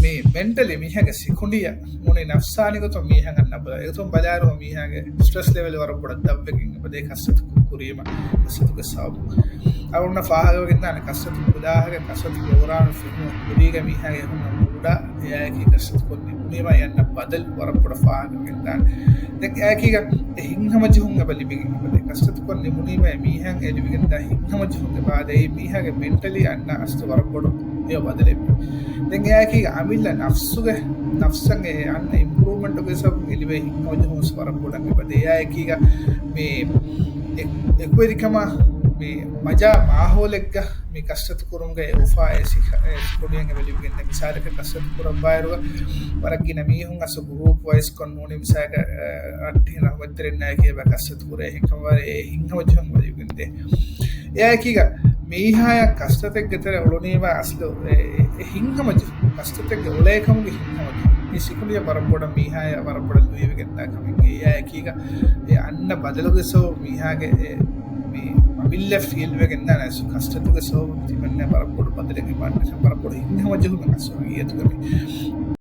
මේ mentally මීහගේ සිකුඩිය මොනේ නෆ්සානිකත මීහගන්න නබ එතුම් බලාරුව මීහගේ ස්ට්‍රස් level වර පොඩක් දබ්බකින් බදේ කස්සතු කුරීම කස්සතුක සාබු අවුන්න ෆාහගවගන්න කස්සතු පුදාහගේ කස්සතු ලෝරාණු ෆිල්ම කුරීග මීහගේ හුන්න මුඩා එයකි කස්සතු කොන්නේ මුනේම යන්න බදල් වර පොඩ ෆාහගවෙන්දාන්න දෙක් ඇකික හිංහමජහුන් බලිබිගින් බදේ කස්සතු කොන්නේ මුනීම මීහන් එලිවිගෙන්ද හිංහමජහුන් බාදේ මීහගේ මෙන්ටලි අන්න අස්තු වර පොඩ එය බදලෙ දැන් එයාකී අමිල්ල නෆ්සුගේ නෆ්සන්ගේ අන්න ඉම්ප්‍රූව්මන්ට් එක සබ් එලිවේ හිංහමජහුන් වර පොඩක් බදේ එයාකීක මේ එක්වෙරිකම මේ මජා මාහෝලෙක්ග මේ කස්සතු කුරුම්ගේ උෆා එසිකොඩියන්ගේ වෙලිවිගෙන්ද මිසාලක කස්සතු කුරම් බායරුව වරක්ගින මීහුන් අස ගෲප් වයිස් කොන්නෝනේ මිසාක අට්ටි රහවතරෙන් නැහැ කියව කස්සතු කුරේ හිංකවර හිංහමජහුන් වෙලිවිගෙන්ද එයාකීක මීහාය කස්සතෙක් ගෙතර ඔළුනීම අස්ල හිංහමජ කස්සතෙක් ඔලේකමුගේ හිංහමජ මේ සිකුලිය වරපොඩ මීහාය වරපොඩ ලුවේගෙන්දා කමින්ගේ එයාකීක අන්න බදලුගෙසෝ මීහාගේ මේ අවිල්ල ෆීල් වෙගෙන්දා නැසු කස්සතුගේ සෝ තිබෙන්නේ වරපොඩ බදලෙගේ පාන්න වරපොඩ හිංහමජහුන අස්සෝ ඊයතුගේ